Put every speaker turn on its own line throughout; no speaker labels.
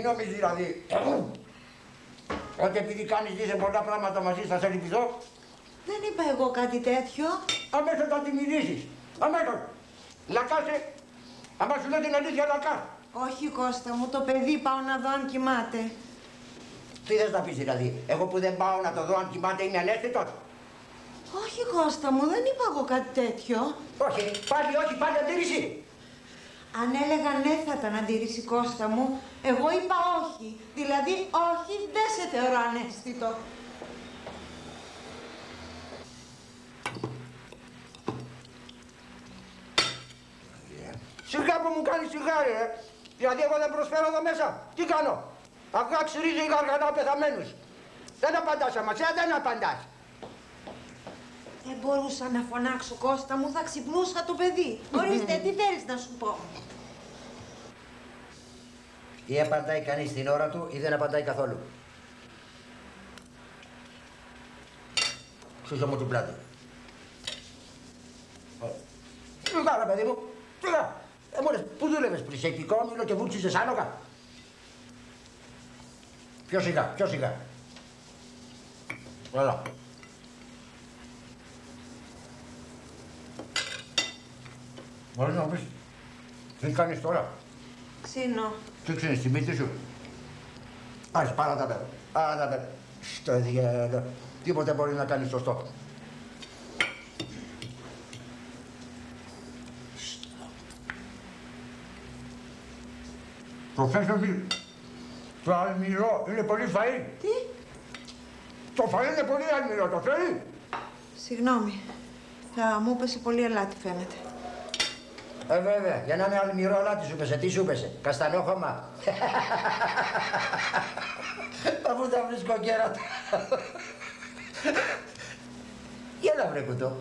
νόμιζες δηλαδή ότι επειδή κάνεις δίθεν πολλά πράγματα μαζί θα σε λυπηθώ?
Δεν είπα εγώ κάτι τέτοιο.
Αμέσως θα τη μιλήσεις. Αμέσως. Λακάσε. Άμα σου λέω την αλήθεια, λακά.
Όχι, Κώστα μου, το παιδί πάω να δω αν κοιμάται.
Τι θες να πεις δηλαδή? Εγώ που δεν πάω να το δω αν κοιμάται είμαι ανέστητος?
Όχι, Κώστα μου, δεν είπα εγώ κάτι τέτοιο.
Όχι, πάλι αντίρρηση.
Αν έλεγα ναι θα ήταν αντίρρηση, Κώστα μου. Εγώ είπα όχι. Δηλαδή όχι, δεν σε θεωρώ ανέστητο.
Σιγά που μου κάνεις σιγά, ρε. Δηλαδή εγώ δεν προσφέρω εδώ μέσα. Τι κάνω? Αυγά ξυρίζει γαργανά πεθαμένους. Δεν απαντάς αμαξιά, δεν απαντάς.
Δεν μπορούσα να φωνάξω, Κώστα μου, θα ξυπνούσα το παιδί. Ορίστε, τι θέλεις να σου πω?
Ή απαντάει κανείς την ώρα του ή δεν απαντάει καθόλου. Σούζω μου την πλάτη. Σιγά ρε παιδί μου, σιγά. Μόλις, πού δούλευες πριν, σε υπηκό όμιλο και βούτσιζες άνογα? Πιο σιγά, πιο σιγά. Voilà. Μπορείς να μου πεις, τι κάνεις τώρα?
Ξύνω.
Τι ξύνεις, τη μύτη σου? Ας, πάρα τα πέρα. Πάρα τα πέρα. Στο διάλο. Τίποτε μπορεί να κάνει σωστό. Το θες ότι το αλμυρό είναι πολύ φαΐ?
Τι?
Το φαΐ είναι πολύ αλμυρό, το θέλει?
Συγγνώμη. Θα μου έπεσε πολύ αλάτι, φαίνεται.
Βέβαια, για να είναι αλμυρό αλάτι σου πέσε. Τι σου πέσε, καστανόχωμα? Αφού τα βρίσκω κέρατα. Γέλα βρε κουτό.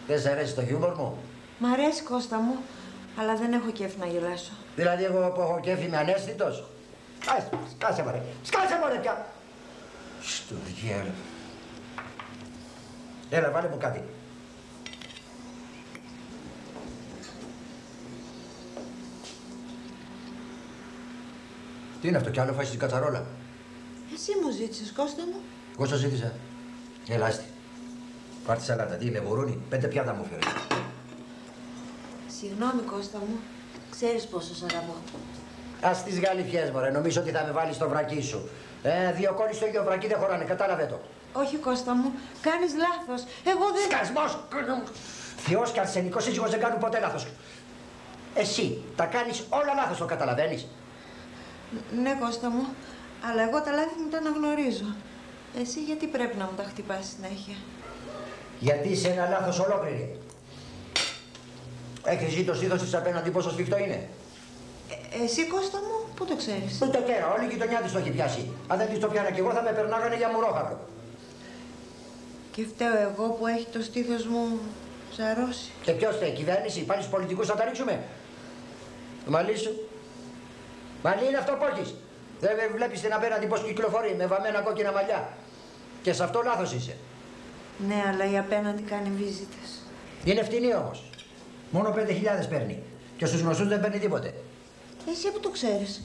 Δεν σ' αρέσει το χιούμορ μου?
Μ' αρέσει, Κώστα μου, αλλά δεν έχω κέφι να γελάσω.
Δηλαδή εγώ που έχω κέφι είμαι ανέστητος? Σκάσε μωρέ, σκάσε μωρέ πια. Στο διάλο. Έλα, βάλε μου κάτι. Τι είναι αυτό, κι άλλο φάεις την κατσαρόλα?
Εσύ μου ζήτησες, Κώστα μου.
Εγώ σας ζήτησα. Έλα, άστη. Πάρ' τη σαλάτα, τι είναι, γουρούνι, 5 πιάτα μου φέρε.
Συγγνώμη, Κώστα μου. Ξέρεις πόσο σ' αγαπώ.
Ας τις γαλιφιές, μωρέ, νομίζω ότι θα με βάλεις στο βρακί σου. Δύο κόλλοι στο ίδιο βρακί δεν χωράνε, κατάλαβε το.
Όχι, Κώστα μου, κάνεις λάθος. Εγώ δεν...
Σκασμός! Θεός και αρσενικός σύζυγος δεν κάνουν ποτέ λάθος. Εσύ τα κάνεις όλα λάθος, το καταλαβαίνεις?
Ναι, Κώστα μου, αλλά εγώ τα λάθη μου τα αναγνωρίζω. Εσύ γιατί πρέπει να μου τα χτυπάς συνέχεια?
Γιατί είσαι ένα λάθος ολόκληρη. Έχεις δει το στήθος της απέναντι πόσο σφιχτό είναι?
Εσύ, Κώστα μου, πού το ξέρεις?
Ούτε κέρα, όλη η γειτονιά της το έχει πιάσει. Αν δεν της το πιάνα κι εγώ θα με περνάγανε για μουρόχαρο.
Και φταίω εγώ που έχει το στήθος μου ζαρώσει.
Και ποιος φταίει, κυβέρνηση, πάλι στους πολιτικούς θα τα ρίξουμε? Το μαλλί σου. Μαλλί είναι αυτό που έχεις. Δεν βλέπεις την απέναντι πώς κυκλοφορεί με βαμμένα κόκκινα μαλλιά. Και σε αυτό λάθος είσαι.
Ναι, αλλά η απέναντι κάνει βίζιτες.
Είναι φτηνή όμως. Μόνο 5.000 παίρνει. Και στους γνωστούς δεν παίρνει τίποτε.
Εσύ που το ξέρεις?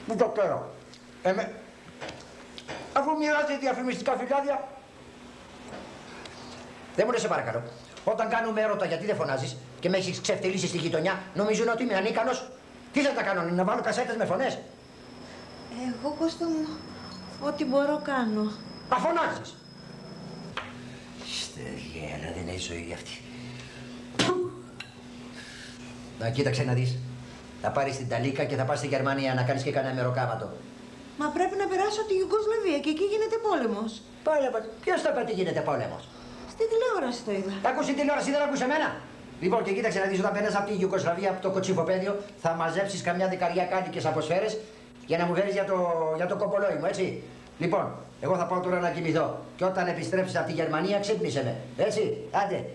Πού το ξέρω. Αφού μοιράζει διαφημιστικά φυλάδια. Δεν μου λες σε παρακαλώ. Όταν κάνουμε έρωτα, γιατί δεν φωνάζεις και με έχεις ξεφτυλίσει στη γειτονιά, νομίζουν ότι είμαι ανίκανος? Τι θα τα κάνω, να βάλω κασέτες με φωνές?
Εγώ, Κώστα μου, ό,τι μπορώ κάνω.
Αφωνάζεις. Στεργέλα, δεν είναι η ζωή αυτή. Να κοίταξε να δεις. Θα πάρεις την Ταλίκα και θα πας στη Γερμανία να κάνεις και κανένα μεροκάματο.
Μα πρέπει να περάσω τη Ιουγκοσλαβία και εκεί γίνεται πόλεμος.
Ποιος το είπε ότι γίνεται πόλεμος?
Στη τηλεόραση το είδα.
Θα ακούσει την τηλεόραση, δεν ακούσε εμένα. Λοιπόν, και κοίταξε να δεις, όταν περνάς από τη Ιουγκοσλαβία, από το κοτσιφοπέδιο, θα μαζέψεις καμιά δεκαριά κάλικες από σφαίρες για να μου φέρεις για το κοπολόι μου, έτσι. Λοιπόν, εγώ θα πάω τώρα να κοιμηθώ. Και όταν επιστρέψεις από τη Γερμανία, ξύπνησε με. Έτσι, άντε.